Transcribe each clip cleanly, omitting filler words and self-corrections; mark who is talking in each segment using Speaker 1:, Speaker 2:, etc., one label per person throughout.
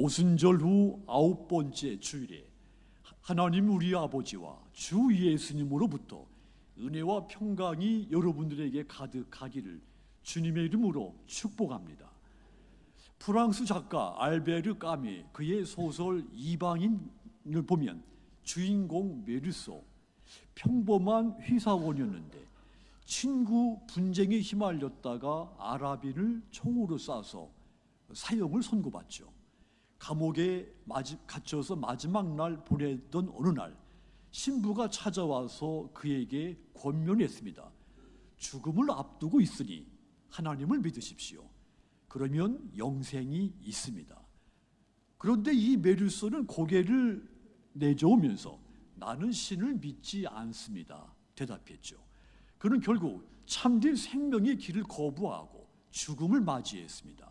Speaker 1: 오순절 후 9번째 주일에 하나님 우리 아버지와 주 예수님으로부터 은혜와 평강이 여러분들에게 가득하기를 주님의 이름으로 축복합니다. 프랑스 작가 알베르 까미 그의 소설 이방인을 보면 주인공 메르소, 평범한 회사원이었는데 친구 분쟁에 휘말렸다가 아랍인을 총으로 쏴서 사형을 선고받죠. 감옥에 갇혀서 마지막 날 보내던 어느 날 신부가 찾아와서 그에게 권면했습니다. 죽음을 앞두고 있으니 하나님을 믿으십시오. 그러면 영생이 있습니다. 그런데 이 메르소는 고개를 내저으면서 나는 신을 믿지 않습니다 대답했죠. 그는 결국 참된 생명의 길을 거부하고 죽음을 맞이했습니다.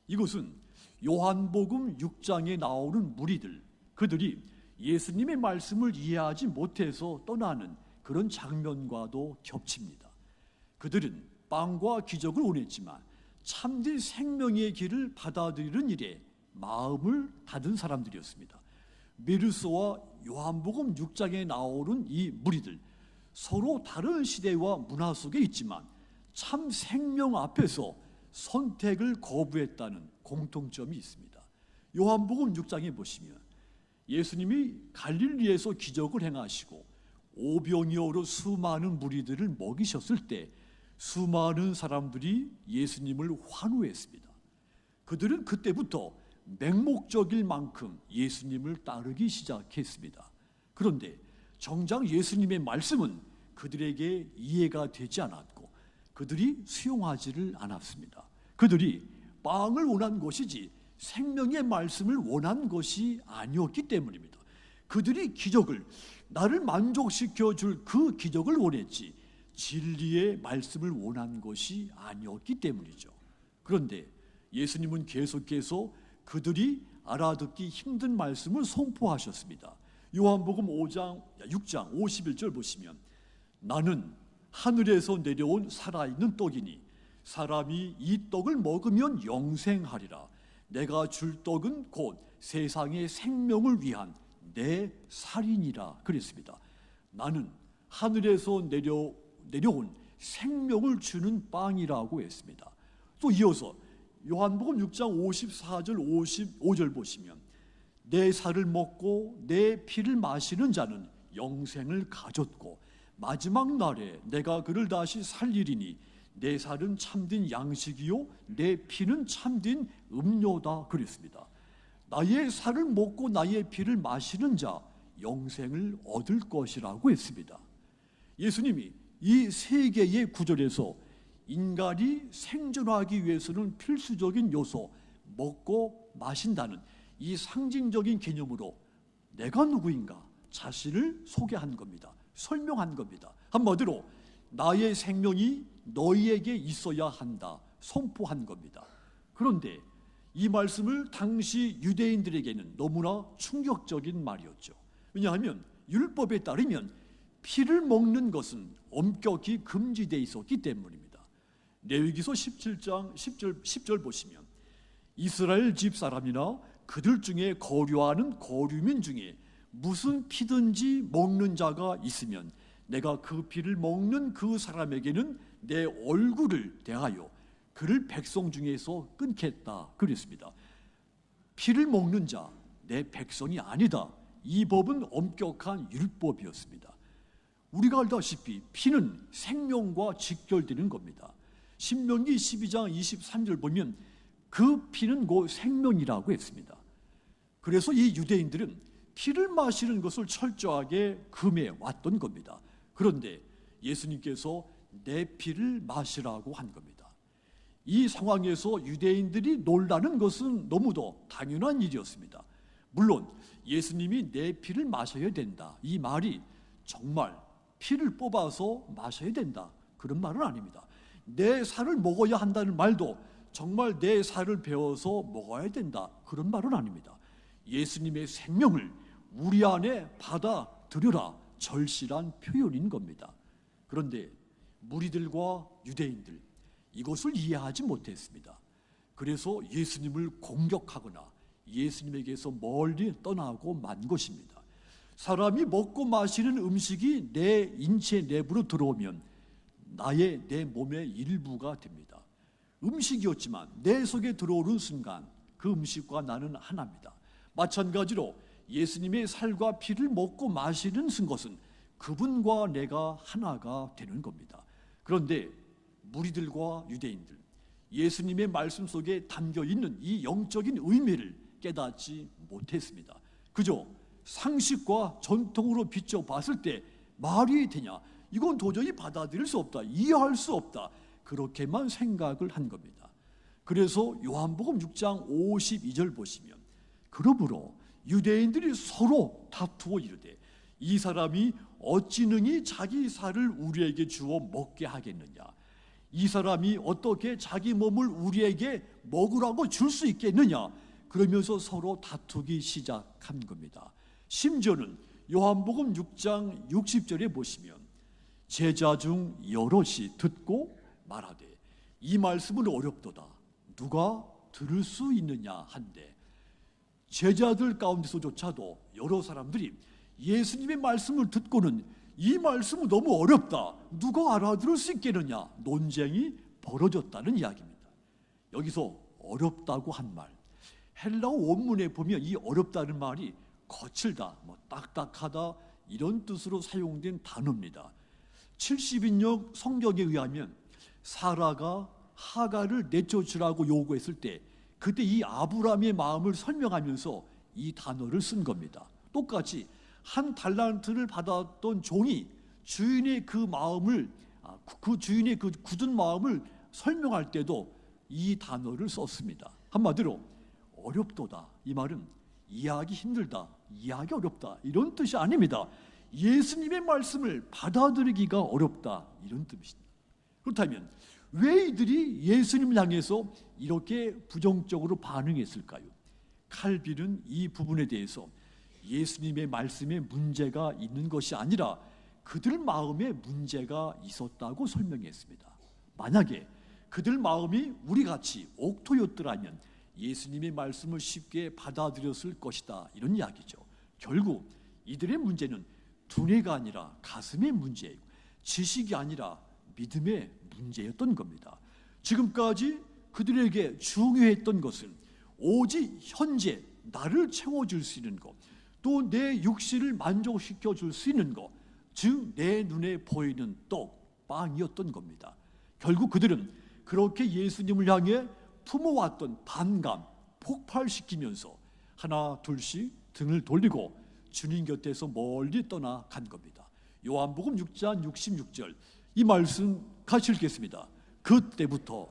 Speaker 1: 이것은 요한복음 6장에 나오는 무리들, 그들이 예수님의 말씀을 이해하지 못해서 떠나는 그런 장면과도 겹칩니다. 그들은 빵과 기적을 원했지만 참된 생명의 길을 받아들이는 일에 마음을 닫은 사람들이었습니다. 메르소와 요한복음 6장에 나오는 이 무리들, 서로 다른 시대와 문화 속에 있지만 참 생명 앞에서 선택을 거부했다는 공통점이 있습니다. 요한복음 6장에 보시면 예수님이 갈릴리에서 기적을 행하시고 오병이어로 수많은 무리들을 먹이셨을 때 수많은 사람들이 예수님을 환호했습니다. 그들은 그때부터 맹목적일 만큼 예수님을 따르기 시작했습니다. 그런데 정작 예수님의 말씀은 그들에게 이해가 되지 않았고 그들이 수용하지를 않았습니다. 그들이 빵을 원한 것이지 생명의 말씀을 원한 것이 아니었기 때문입니다. 그들이 기적을, 나를 만족시켜 줄 그 기적을 원했지 진리의 말씀을 원한 것이 아니었기 때문이죠. 그런데 예수님은 계속해서 그들이 알아듣기 힘든 말씀을 선포하셨습니다. 요한복음 6장 51절 보시면 나는 하늘에서 내려온 살아있는 떡이니 사람이 이 떡을 먹으면 영생하리라. 내가 줄 떡은 곧 세상의 생명을 위한 내 살이니라 그랬습니다. 나는 하늘에서 내려온 생명을 주는 빵이라고 했습니다. 또 이어서 요한복음 6장 54절 55절 보시면 내 살을 먹고 내 피를 마시는 자는 영생을 가졌고 마지막 날에 내가 그를 다시 살리리니 내 살은 참된 양식이요 내 피는 참된 음료다 그랬습니다. 나의 살을 먹고 나의 피를 마시는 자 영생을 얻을 것이라고 했습니다. 예수님이 이 세 개의 구절에서 인간이 생존하기 위해서는 필수적인 요소 먹고 마신다는 이 상징적인 개념으로 내가 누구인가 자신을 소개한 겁니다. 설명한 겁니다. 한마디로 나의 생명이 너희에게 있어야 한다 선포한 겁니다. 그런데 이 말씀을 당시 유대인들에게는 너무나 충격적인 말이었죠. 왜냐하면 율법에 따르면 피를 먹는 것은 엄격히 금지되어 있었기 때문입니다. 레위기서 17장 10절 보시면 이스라엘 집 사람이나 그들 중에 거류하는 거류민 중에 무슨 피든지 먹는 자가 있으면 내가 그 피를 먹는 그 사람에게는 내 얼굴을 대하여 그를 백성 중에서 끊겠다 그랬습니다. 피를 먹는 자 내 백성이 아니다. 이 법은 엄격한 율법이었습니다. 우리가 알다시피 피는 생명과 직결되는 겁니다. 신명기 12장 23절 보면 그 피는 곧 생명이라고 했습니다. 그래서 이 유대인들은 피를 마시는 것을 철저하게 금해 왔던 겁니다. 그런데 예수님께서 내 피를 마시라고 한 겁니다. 이 상황에서 유대인들이 놀라는 것은 너무도 당연한 일이었습니다. 물론 예수님이 내 피를 마셔야 된다 이 말이 정말 피를 뽑아서 마셔야 된다 그런 말은 아닙니다. 내 살을 먹어야 한다는 말도 정말 내 살을 베어서 먹어야 된다 그런 말은 아닙니다. 예수님의 생명을 우리 안에 받아들여라 절실한 표현인 겁니다. 그런데 무리들과 유대인들 이것을 이해하지 못했습니다. 그래서 예수님을 공격하거나 예수님에게서 멀리 떠나고 만 것입니다. 사람이 먹고 마시는 음식이 내 인체 내부로 들어오면 내 몸의 일부가 됩니다. 음식이었지만 내 속에 들어오는 순간 그 음식과 나는 하나입니다. 마찬가지로 예수님의 살과 피를 먹고 마시는 것은 그분과 내가 하나가 되는 겁니다. 그런데 무리들과 유대인들, 예수님의 말씀 속에 담겨있는 이 영적인 의미를 깨닫지 못했습니다. 그저 상식과 전통으로 비춰봤을 때 말이 되냐, 이건 도저히 받아들일 수 없다, 이해할 수 없다, 그렇게만 생각을 한 겁니다. 그래서 요한복음 6장 52절 보시면, 그러므로 유대인들이 서로 다투어 이르되 이 사람이 어찌 능히 자기 살을 우리에게 주어 먹게 하겠느냐, 이 사람이 어떻게 자기 몸을 우리에게 먹으라고 줄 수 있겠느냐, 그러면서 서로 다투기 시작한 겁니다. 심지어는 요한복음 6장 60절에 보시면 제자 중 여럿이 듣고 말하되 이 말씀은 어렵도다, 누가 들을 수 있느냐 한데, 제자들 가운데서조차도 여러 사람들이 예수님의 말씀을 듣고는 이 말씀은 너무 어렵다, 누가 알아들을 수 있겠느냐, 논쟁이 벌어졌다는 이야기입니다. 여기서 어렵다고 한 말, 헬라어 원문에 보면 이 어렵다는 말이 거칠다, 딱딱하다, 이런 뜻으로 사용된 단어입니다. 70인역 성경에 의하면 사라가 하갈을 내쫓으라고 요구했을 때 그때 이 아브라함의 마음을 설명하면서 이 단어를 쓴 겁니다. 똑같이 한 달란트를 받았던 종이 주인의 그 마음을, 그 주인의 그 굳은 마음을 설명할 때도 이 단어를 썼습니다. 한마디로 어렵도다, 이 말은 이해하기 힘들다, 이해하기 어렵다, 이런 뜻이 아닙니다. 예수님의 말씀을 받아들이기가 어렵다, 이런 뜻입니다. 그렇다면 왜 이들이 예수님을 향해서 이렇게 부정적으로 반응했을까요? 칼빈은 이 부분에 대해서 예수님의 말씀에 문제가 있는 것이 아니라 그들 마음에 문제가 있었다고 설명했습니다. 만약에 그들 마음이 우리같이 옥토였더라면 예수님의 말씀을 쉽게 받아들였을 것이다, 이런 이야기죠. 결국 이들의 문제는 두뇌가 아니라 가슴의 문제이고 지식이 아니라 믿음의 문제였던 겁니다. 지금까지 그들에게 중요했던 것은 오직 현재 나를 채워줄 수 있는 것, 또 내 육신을 만족시켜 줄 수 있는 것, 즉 내 눈에 보이는 떡, 빵이었던 겁니다. 결국 그들은 그렇게 예수님을 향해 품어왔던 반감 폭발시키면서 하나 둘씩 등을 돌리고 주님 곁에서 멀리 떠나간 겁니다. 요한복음 6장 66절, 이 말씀 같이 읽겠습니다. 그때부터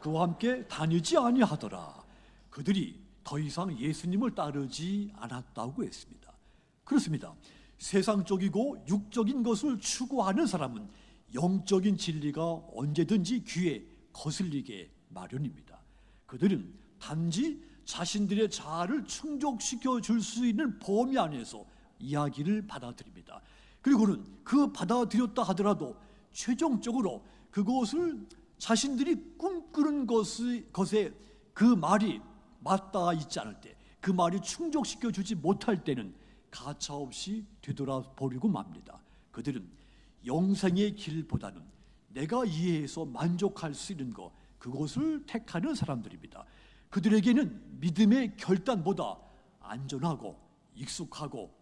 Speaker 1: 그와 함께 다니지 아니하더라. 그들이 더 이상 예수님을 따르지 않았다고 했습니다. 그렇습니다. 세상적이고 육적인 것을 추구하는 사람은 영적인 진리가 언제든지 귀에 거슬리게 마련입니다. 그들은 단지 자신들의 자아를 충족시켜 줄 수 있는 범위 안에서 이야기를 받아들입니다. 그리고는 그 받아들였다 하더라도 최종적으로 그것을 자신들이 꿈꾸는 것에 그 말이 맞닿아 있지 않을 때, 그 말이 충족시켜 주지 못할 때는 가차없이 되돌아버리고 맙니다. 그들은 영생의 길보다는 내가 이해해서 만족할 수 있는 것, 그것을 택하는 사람들입니다. 그들에게는 믿음의 결단보다 안전하고 익숙하고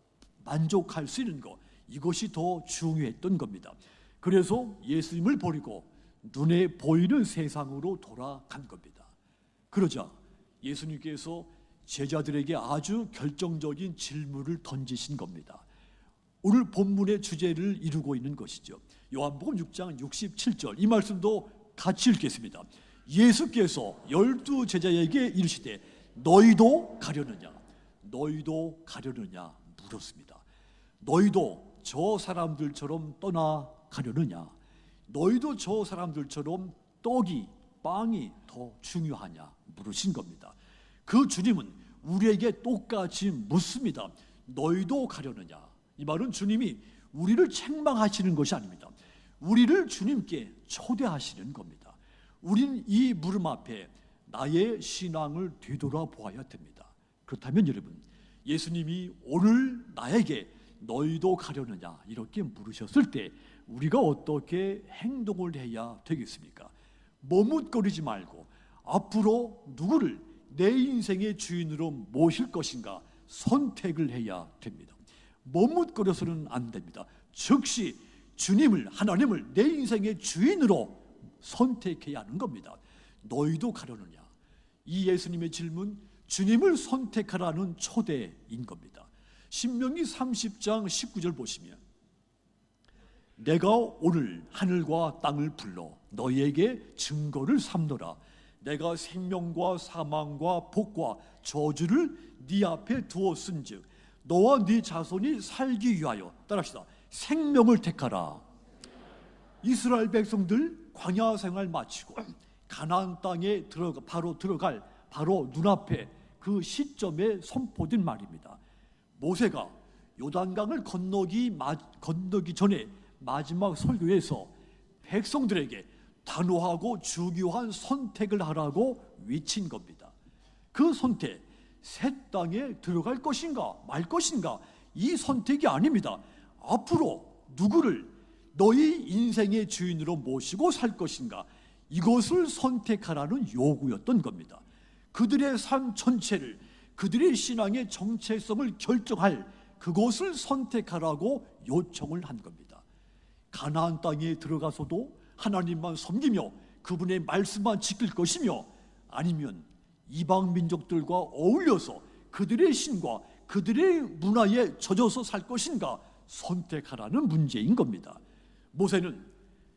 Speaker 1: 만족할 수 있는 것, 이것이 더 중요했던 겁니다. 그래서 예수님을 버리고 눈에 보이는 세상으로 돌아간 겁니다. 그러자 예수님께서 제자들에게 아주 결정적인 질문을 던지신 겁니다. 오늘 본문의 주제를 이루고 있는 것이죠. 요한복음 6장 67절, 이 말씀도 같이 읽겠습니다. 예수께서 12 제자에게 이르시되 너희도 가려느냐, 너희도 가려느냐 물었습니다. 너희도 저 사람들처럼 떠나가려느냐, 너희도 저 사람들처럼 떡이, 빵이 더 중요하냐 물으신 겁니다. 그 주님은 우리에게 똑같이 묻습니다. 너희도 가려느냐. 이 말은 주님이 우리를 책망하시는 것이 아닙니다. 우리를 주님께 초대하시는 겁니다. 우린 이 물음 앞에 나의 신앙을 되돌아보아야 됩니다. 그렇다면 여러분, 예수님이 오늘 나에게 너희도 가려느냐 이렇게 물으셨을 때 우리가 어떻게 행동을 해야 되겠습니까? 머뭇거리지 말고 앞으로 누구를 내 인생의 주인으로 모실 것인가 선택을 해야 됩니다. 머뭇거려서는 안 됩니다. 즉시 주님을, 하나님을 내 인생의 주인으로 선택해야 하는 겁니다. 너희도 가려느냐? 이 예수님의 질문, 주님을 선택하라는 초대인 겁니다. 신명기 30장 19절 보시면 내가 오늘 하늘과 땅을 불러 너희에게 증거를 삼노라. 내가 생명과 사망과 복과 저주를 네 앞에 두었은즉 너와 네 자손이 살기 위하여, 따라합시다, 생명을 택하라. 이스라엘 백성들 광야 생활 마치고 가나안 땅에 들어갈 바로 눈앞에 그 시점에 선포된 말입니다. 모세가 요단강을 건너기 전에 마지막 설교에서 백성들에게 단호하고 중요한 선택을 하라고 외친 겁니다. 그 선택, 새 땅에 들어갈 것인가 말 것인가, 이 선택이 아닙니다. 앞으로 누구를 너희 인생의 주인으로 모시고 살 것인가, 이것을 선택하라는 요구였던 겁니다. 그들의 삶 전체를, 그들의 신앙의 정체성을 결정할 그것을 선택하라고 요청을 한 겁니다. 가나안 땅에 들어가서도 하나님만 섬기며 그분의 말씀만 지킬 것이며, 아니면 이방 민족들과 어울려서 그들의 신과 그들의 문화에 젖어서 살 것인가 선택하라는 문제인 겁니다. 모세는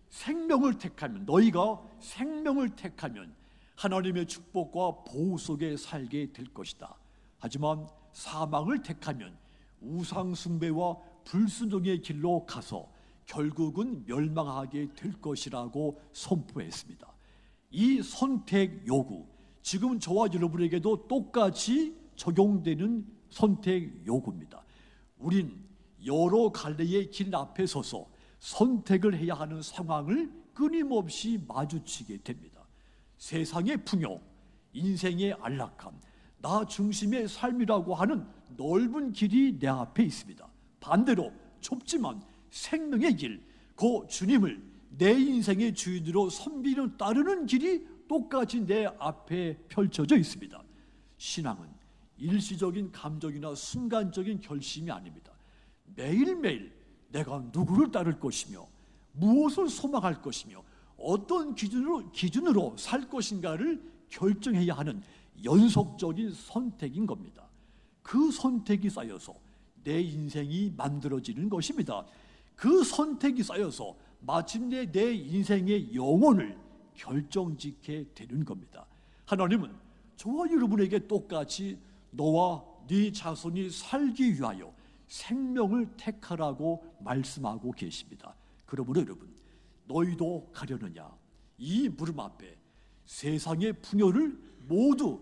Speaker 1: 생명을 택하면, 너희가 생명을 택하면 하나님의 축복과 보호 속에 살게 될 것이다. 하지만 사망을 택하면 우상 숭배와 불순종의 길로 가서 결국은 멸망하게 될 것이라고 선포했습니다. 이 선택 요구, 지금 저와 여러분에게도 똑같이 적용되는 선택 요구입니다. 우린 여러 갈래의 길 앞에 서서 선택을 해야 하는 상황을 끊임없이 마주치게 됩니다. 세상의 풍요, 인생의 안락함, 나 중심의 삶이라고 하는 넓은 길이 내 앞에 있습니다. 반대로 좁지만 생명의 길, 그 주님을 내 인생의 주인으로 섬기는 따르는 길이 똑같이 내 앞에 펼쳐져 있습니다. 신앙은 일시적인 감정이나 순간적인 결심이 아닙니다. 매일매일 내가 누구를 따를 것이며 무엇을 소망할 것이며 어떤 기준으로 살 것인가를 결정해야 하는 연속적인 선택인 겁니다. 그 선택이 쌓여서 내 인생이 만들어지는 것입니다. 그 선택이 쌓여서 마침내 내 인생의 영혼을 결정짓게 되는 겁니다. 하나님은 저와 여러분에게 똑같이 너와 네 자손이 살기 위하여 생명을 택하라고 말씀하고 계십니다. 그러므로 여러분, 너희도 가려느냐? 이 물음 앞에 세상의 풍요를 모두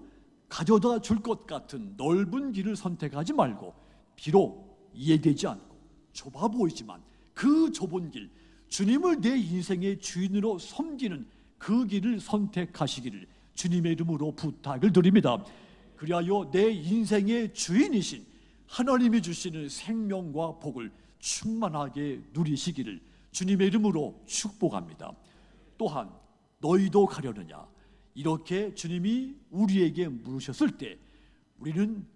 Speaker 1: 가져다 줄 것 같은 넓은 길을 선택하지 말고, 비록 이해되지 않고 좁아 보이지만 그 좁은 길, 주님을 내 인생의 주인으로 섬기는 그 길을 선택하시기를 주님의 이름으로 부탁을 드립니다. 그리하여 내 인생의 주인이신 하나님이 주시는 생명과 복을 충만하게 누리시기를 주님의 이름으로 축복합니다. 또한 너희도 가려느냐? 이렇게 주님이 우리에게 물으셨을 때 우리는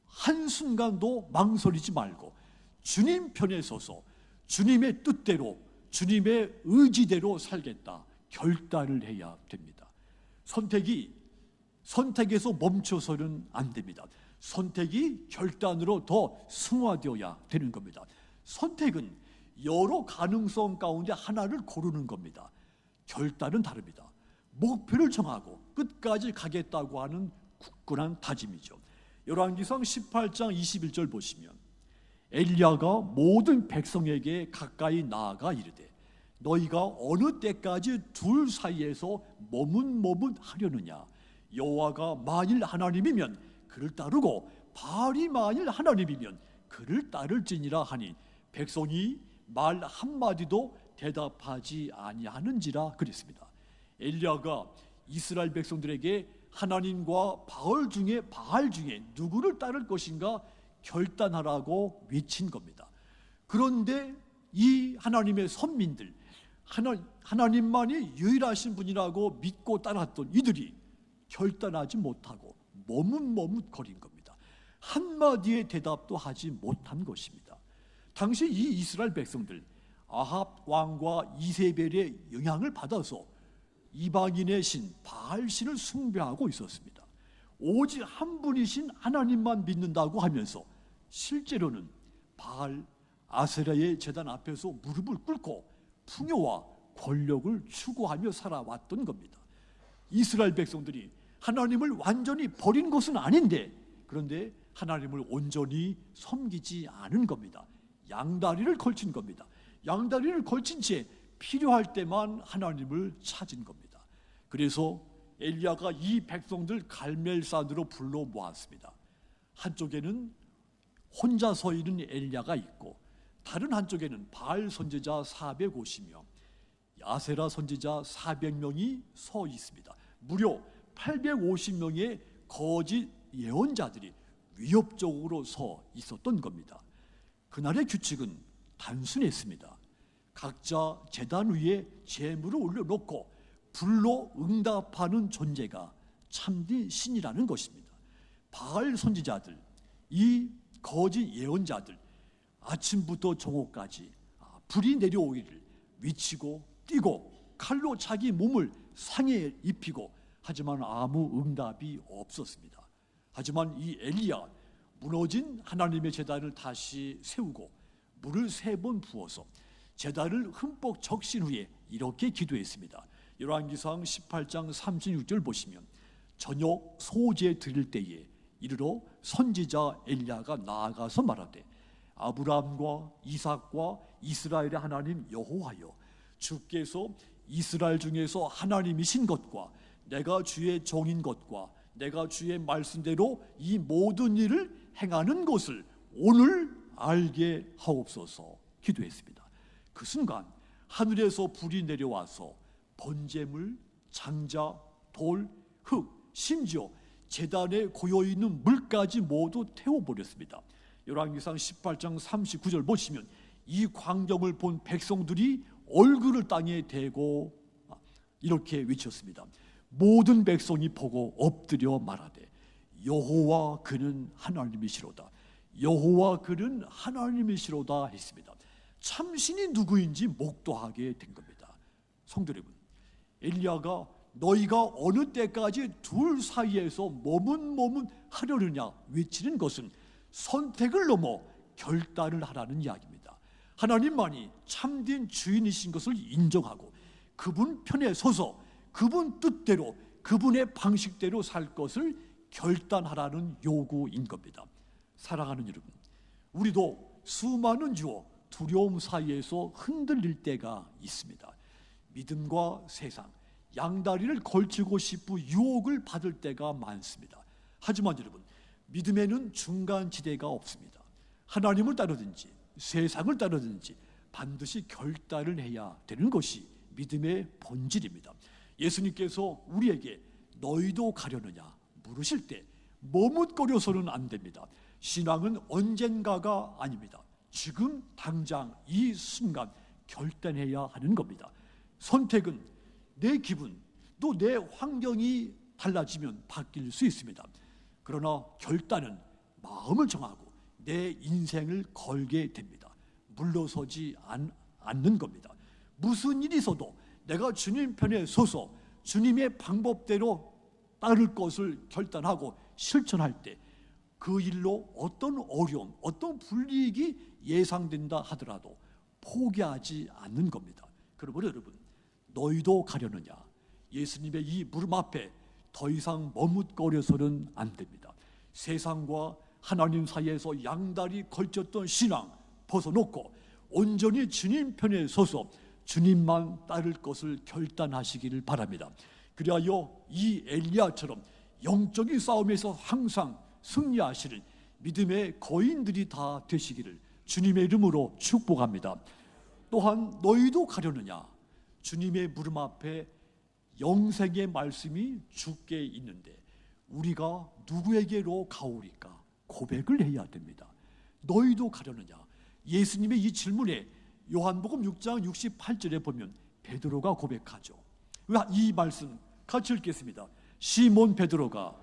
Speaker 1: 한순간도 망설이지 말고 주님 편에 서서 주님의 뜻대로, 주님의 의지대로 살겠다 결단을 해야 됩니다. 선택에서 멈춰서는 안 됩니다. 선택이 결단으로 더 승화되어야 되는 겁니다. 선택은 여러 가능성 가운데 하나를 고르는 겁니다. 결단은 다릅니다. 목표를 정하고 끝까지 가겠다고 하는 굳건한 다짐이죠. 열왕기상 18장 21절 보시면 엘리야가 모든 백성에게 가까이 나아가 이르되 너희가 어느 때까지 둘 사이에서 머뭇머뭇하려느냐? 여호와가 만일 하나님이면 그를 따르고 바알이 만일 하나님이면 그를 따를지니라 하니 백성이 말 한마디도 대답하지 아니하는지라 그랬습니다. 엘리야가 이스라엘 백성들에게 하나님과 바알 중에 누구를 따를 것인가 결단하라고 외친 겁니다. 그런데 이 하나님의 선민들, 하나님만이 유일하신 분이라고 믿고 따랐던 이들이 결단하지 못하고 머뭇머뭇거린 겁니다. 한마디의 대답도 하지 못한 것입니다. 당시 이 이스라엘 백성들, 아합 왕과 이세벨의 영향을 받아서 이방인의 신 바알신을 숭배하고 있었습니다. 오직 한 분이신 하나님만 믿는다고 하면서 실제로는 바알 아세라의 제단 앞에서 무릎을 꿇고 풍요와 권력을 추구하며 살아왔던 겁니다. 이스라엘 백성들이 하나님을 완전히 버린 것은 아닌데, 그런데 하나님을 온전히 섬기지 않은 겁니다. 양다리를 걸친 겁니다. 양다리를 걸친 채 필요할 때만 하나님을 찾은 겁니다. 그래서 엘리야가 이 백성들 갈멜산으로 불러 모았습니다. 한쪽에는 혼자 서 있는 엘리야가 있고, 다른 한쪽에는 바알 선지자 450명, 아세라 선지자 400명이 서 있습니다. 무려 850명의 거짓 예언자들이 위협적으로 서 있었던 겁니다. 그날의 규칙은 단순했습니다. 각자 제단 위에 제물을 올려놓고 불로 응답하는 존재가 참된 신이라는 것입니다. 바알 선지자들, 이 거짓 예언자들, 아침부터 정오까지 불이 내려오기를 위치고 뛰고 칼로 자기 몸을 상에 입히고, 하지만 아무 응답이 없었습니다. 하지만 이 엘리야, 무너진 하나님의 제단을 다시 세우고 물을 3번 부어서 제단을 흠뻑 적신 후에 이렇게 기도했습니다. 열왕기상 18장 36절 보시면, 저녁 소제 드릴 때에 이르러 선지자 엘리야가 나아가서 말하되, 아브라함과 이삭과 이스라엘의 하나님 여호와여, 주께서 이스라엘 중에서 하나님이신 것과 내가 주의 종인 것과 내가 주의 말씀대로 이 모든 일을 행하는 것을 오늘 알게 하옵소서 기도했습니다. 그 순간 하늘에서 불이 내려와서 번제물, 장자, 돌, 흙, 심지어 제단에 고여있는 물까지 모두 태워버렸습니다. 열왕기상 18장 39절 보시면, 이 광경을 본 백성들이 얼굴을 땅에 대고 이렇게 외쳤습니다. 모든 백성이 보고 엎드려 말하되, 여호와 그는 하나님이시로다, 여호와 그는 하나님이시로다 했습니다. 참신이 누구인지 목도하게 된 겁니다. 성도 여러분, 엘리야가 너희가 어느 때까지 둘 사이에서 머뭇머뭇하려느냐 외치는 것은 선택을 넘어 결단을 하라는 이야기입니다. 하나님만이 참된 주인이신 것을 인정하고 그분 편에 서서 그분 뜻대로 그분의 방식대로 살 것을 결단하라는 요구인 겁니다. 사랑하는 여러분, 우리도 수많은 유혹, 두려움 사이에서 흔들릴 때가 있습니다. 믿음과 세상, 양다리를 걸치고 싶은 유혹을 받을 때가 많습니다. 하지만 여러분, 믿음에는 중간지대가 없습니다. 하나님을 따르든지 세상을 따르든지 반드시 결단을 해야 되는 것이 믿음의 본질입니다. 예수님께서 우리에게 너희도 가려느냐 물으실 때 머뭇거려서는 안 됩니다. 신앙은 언젠가가 아닙니다. 지금 당장 이 순간 결단해야 하는 겁니다. 선택은 내 기분 또 내 환경이 달라지면 바뀔 수 있습니다. 그러나 결단은 마음을 정하고 내 인생을 걸게 됩니다. 물러서지 않는 겁니다. 무슨 일이 있어도 내가 주님 편에 서서 주님의 방법대로 따를 것을 결단하고 실천할 때 그 일로 어떤 어려움, 어떤 불이익이 예상된다 하더라도 포기하지 않는 겁니다. 그러므로 여러분, 너희도 가려느냐, 예수님의 이 무릎 앞에 더 이상 머뭇거려서는 안 됩니다. 세상과 하나님 사이에서 양다리 걸쳤던 신앙 벗어놓고 온전히 주님 편에 서서 주님만 따를 것을 결단하시기를 바랍니다. 그리하여 이 엘리야처럼 영적인 싸움에서 항상 승리하시는 믿음의 거인들이 다 되시기를 주님의 이름으로 축복합니다. 또한 너희도 가려느냐, 주님의 무릎 앞에 영생의 말씀이 주께 있는데 우리가 누구에게로 가오리까? 고백을 해야 됩니다. 너희도 가려느냐? 예수님의 이 질문에 요한복음 6장 68절에 보면 베드로가 고백하죠. 이 말씀 같이 읽겠습니다. 시몬 베드로가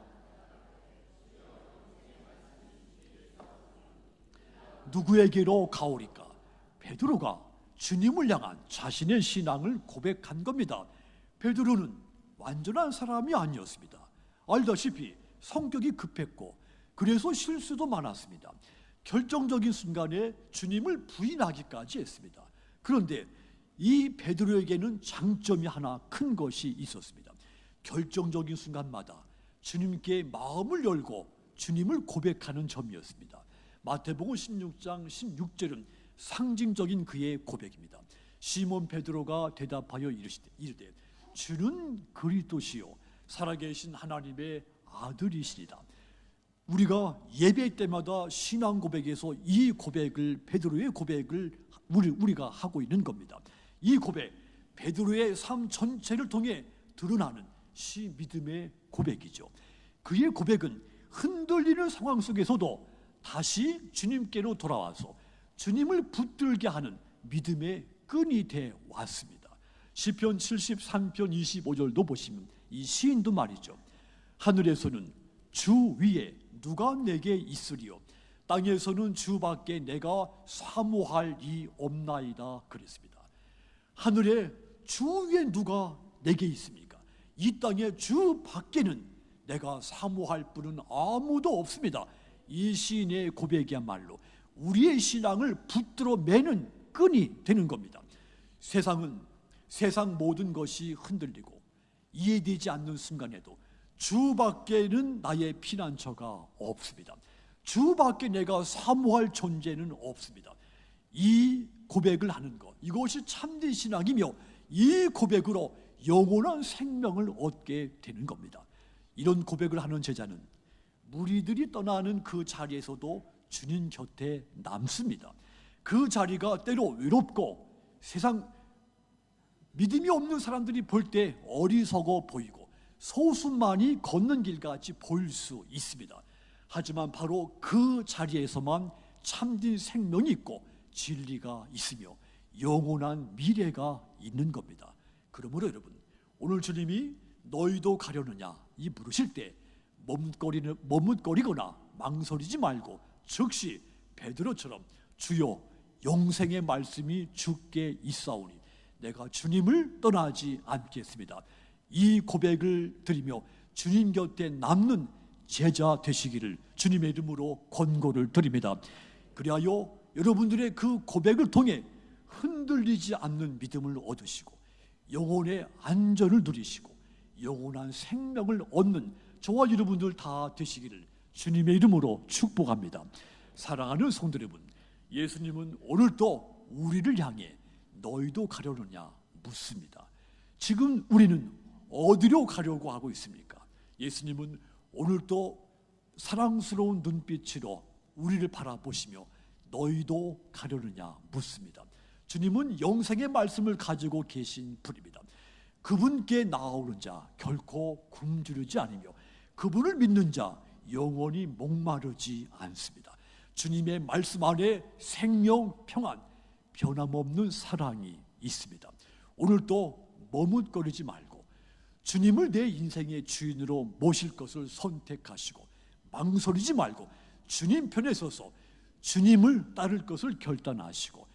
Speaker 1: 누구에게로 가오리까? 베드로가 주님을 향한 자신의 신앙을 고백한 겁니다. 베드로는 완전한 사람이 아니었습니다. 알다시피 성격이 급했고 그래서 실수도 많았습니다. 결정적인 순간에 주님을 부인하기까지 했습니다. 그런데 이 베드로에게는 장점이 하나 큰 것이 있었습니다. 결정적인 순간마다 주님께 마음을 열고 주님을 고백하는 점이었습니다. 마태복음 16장 16절은 상징적인 그의 고백입니다. 시몬 베드로가 대답하여 이르되 주는 그리스도시요 살아계신 하나님의 아들이시리다. 우리가 예배 때마다 신앙 고백에서 이 고백을, 베드로의 고백을 우리가 하고 있는 겁니다. 이 고백, 베드로의 삶 전체를 통해 드러나는 믿음의 고백이죠. 그의 고백은 흔들리는 상황 속에서도 다시 주님께로 돌아와서 주님을 붙들게 하는 믿음의 끈이 돼 왔습니다. 시편 73편 25절도 보시면 이 시인도 말이죠. 하늘에서는 주 위에 누가 내게 있으리요 땅에서는 주밖에 내가 사모할 이 없나이다 그랬습니다. 하늘에 주 위에 누가 내게 있습니까? 이 땅에 주 밖에는 내가 사모할 분은 아무도 없습니다. 이 시인의 고백이야말로 우리의 신앙을 붙들어 매는 끈이 되는 겁니다. 세상 모든 것이 흔들리고 이해되지 않는 순간에도 주밖에는 나의 피난처가 없습니다. 주밖에 내가 사모할 존재는 없습니다. 이 고백을 하는 것, 이것이 참된 신앙이며 이 고백으로 영원한 생명을 얻게 되는 겁니다. 이런 고백을 하는 제자는 무리들이 떠나는 그 자리에서도 주님 곁에 남습니다. 그 자리가 때로 외롭고 세상 믿음이 없는 사람들이 볼 때 어리석어 보이고 소수만이 걷는 길같이 보일 수 있습니다. 하지만 바로 그 자리에서만 참된 생명이 있고 진리가 있으며 영원한 미래가 있는 겁니다. 그러므로 여러분, 오늘 주님이 너희도 가려느냐 이 물으실 때 머뭇거리거나 망설이지 말고 즉시 베드로처럼 주여 영생의 말씀이 주께 있사오니 내가 주님을 떠나지 않겠습니다. 이 고백을 드리며 주님 곁에 남는 제자 되시기를 주님의 이름으로 권고를 드립니다. 그리하여 여러분들의 그 고백을 통해 흔들리지 않는 믿음을 얻으시고 영혼의 안전을 누리시고 영원한 생명을 얻는 저와 여러분들 다 되시기를 주님의 이름으로 축복합니다. 사랑하는 성도 여러분, 예수님은 오늘도 우리를 향해 너희도 가려느냐 묻습니다. 지금 우리는 어디로 가려고 하고 있습니까? 예수님은 오늘도 사랑스러운 눈빛으로 우리를 바라보시며 너희도 가려느냐 묻습니다. 주님은 영생의 말씀을 가지고 계신 분입니다. 그분께 나아오는 자 결코 굶주리지 않으며 그분을 믿는 자 영원히 목마르지 않습니다. 주님의 말씀 안에 생명, 평안, 변함없는 사랑이 있습니다. 오늘도 머뭇거리지 말고 주님을 내 인생의 주인으로 모실 것을 선택하시고 망설이지 말고 주님 편에 서서 주님을 따를 것을 결단하시고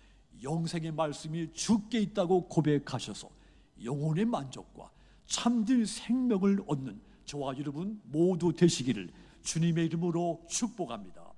Speaker 1: 영생의 말씀이 주께 있다고 고백하셔서 영혼의 만족과 참된 생명을 얻는 저와 여러분 모두 되시기를 주님의 이름으로 축복합니다.